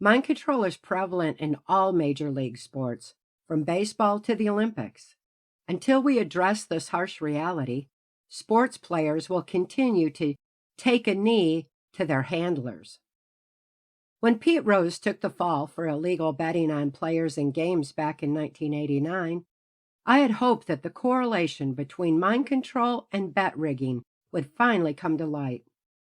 Mind control is prevalent in all major league sports, from baseball to the Olympics. Until we address this harsh reality, sports players will continue to take a knee to their handlers. When Pete Rose took the fall for illegal betting on players in games back in 1989, I had hoped that the correlation between mind control and bet rigging would finally come to light.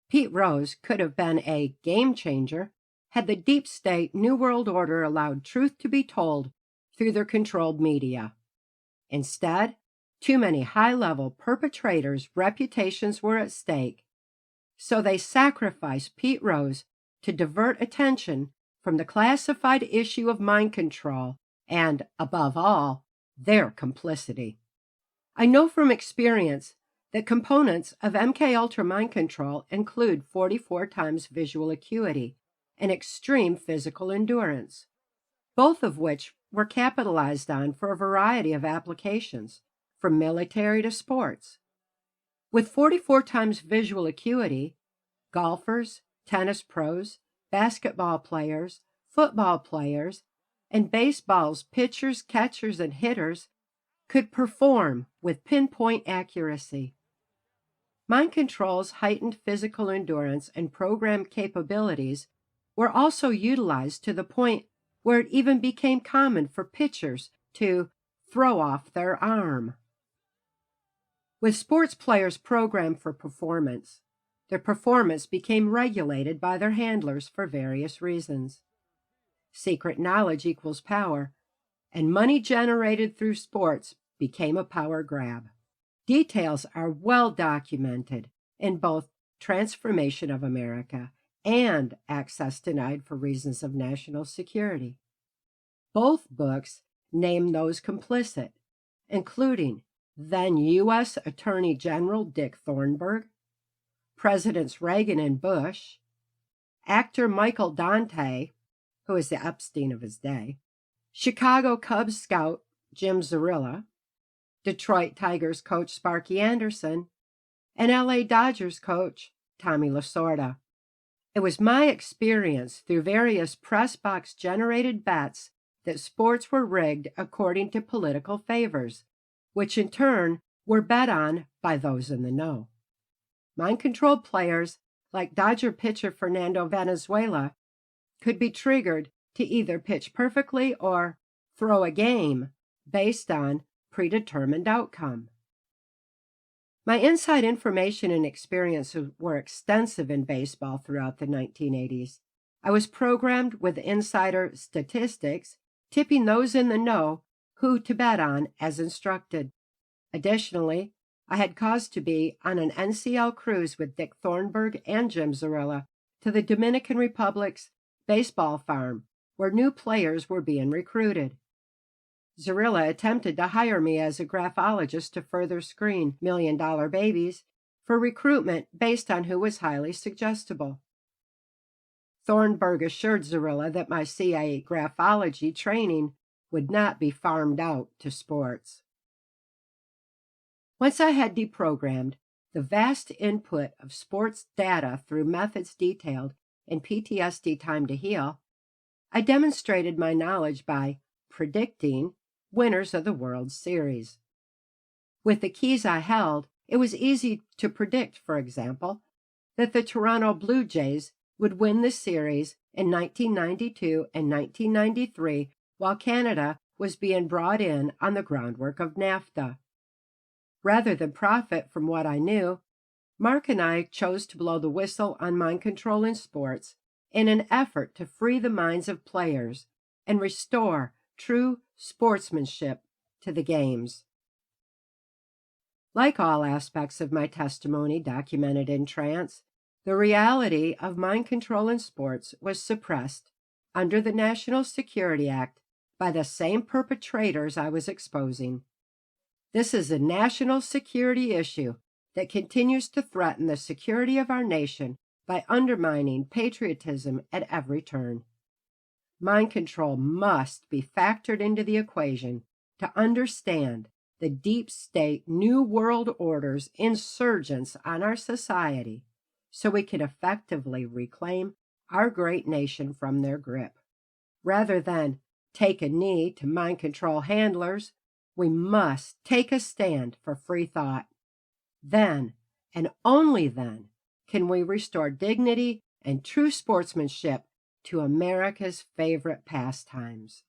Pete Rose could have been a game changer had the deep state New World Order allowed truth to be told through their controlled media. Instead, too many high-level perpetrators' reputations were at stake, so they sacrificed Pete Rose to divert attention from the classified issue of mind control and, above all, their complicity. I know from experience that components of MKUltra mind control include 44 times visual acuity and extreme physical endurance, both of which were capitalized on for a variety of applications, from military to sports. With 44 times visual acuity, golfers, tennis pros, basketball players, football players, and baseball's pitchers, catchers, and hitters could perform with pinpoint accuracy. Mind control's heightened physical endurance and program capabilities were also utilized to the point where it even became common for pitchers to throw off their arm. With sports players programmed for performance, their performance became regulated by their handlers for various reasons. Secret knowledge equals power, and money generated through sports became a power grab. Details are well documented in both Transformation of America and Access Denied for Reasons of National Security. Both books name those complicit, including then U.S. Attorney General Dick Thornburgh, Presidents Reagan and Bush, actor Michael Dante, who is the Epstein of his day, Chicago Cubs scout Jim Zarilla, Detroit Tigers coach Sparky Anderson, and L.A. Dodgers coach Tommy Lasorda. It was my experience through various press box-generated bets that sports were rigged according to political favors, which in turn were bet on by those in the know. Mind-controlled players, like Dodger pitcher Fernando Valenzuela, could be triggered to either pitch perfectly or throw a game based on predetermined outcome. My inside information and experiences were extensive in baseball throughout the 1980s. I was programmed with insider statistics, tipping those in the know who to bet on as instructed. Additionally, I had cause to be on an NCL cruise with Dick Thornburgh and Jim Zarilla to the Dominican Republic's baseball farm, where new players were being recruited. Zarilla attempted to hire me as a graphologist to further screen million-dollar babies for recruitment based on who was highly suggestible. Thornburgh assured Zarilla that my CIA graphology training would not be farmed out to sports. Once I had deprogrammed the vast input of sports data through methods detailed in PTSD Time to Heal, I demonstrated my knowledge by predicting winners of the World Series. With the keys I held, it was easy to predict, for example, that the Toronto Blue Jays would win the series in 1992 and 1993 while Canada was being brought in on the groundwork of NAFTA. Rather than profit from what I knew, Mark and I chose to blow the whistle on mind control in sports in an effort to free the minds of players and restore true sportsmanship to the games. Like all aspects of my testimony documented in trance, the reality of mind control in sports was suppressed under the National Security Act by the same perpetrators I was exposing. This is a national security issue that continues to threaten the security of our nation by undermining patriotism at every turn. Mind control must be factored into the equation to understand the deep state New World Order's insurgence on our society so we can effectively reclaim our great nation from their grip. Rather than take a knee to mind control handlers, we must take a stand for free thought. Then, and only then, can we restore dignity and true sportsmanship to America's favorite pastimes.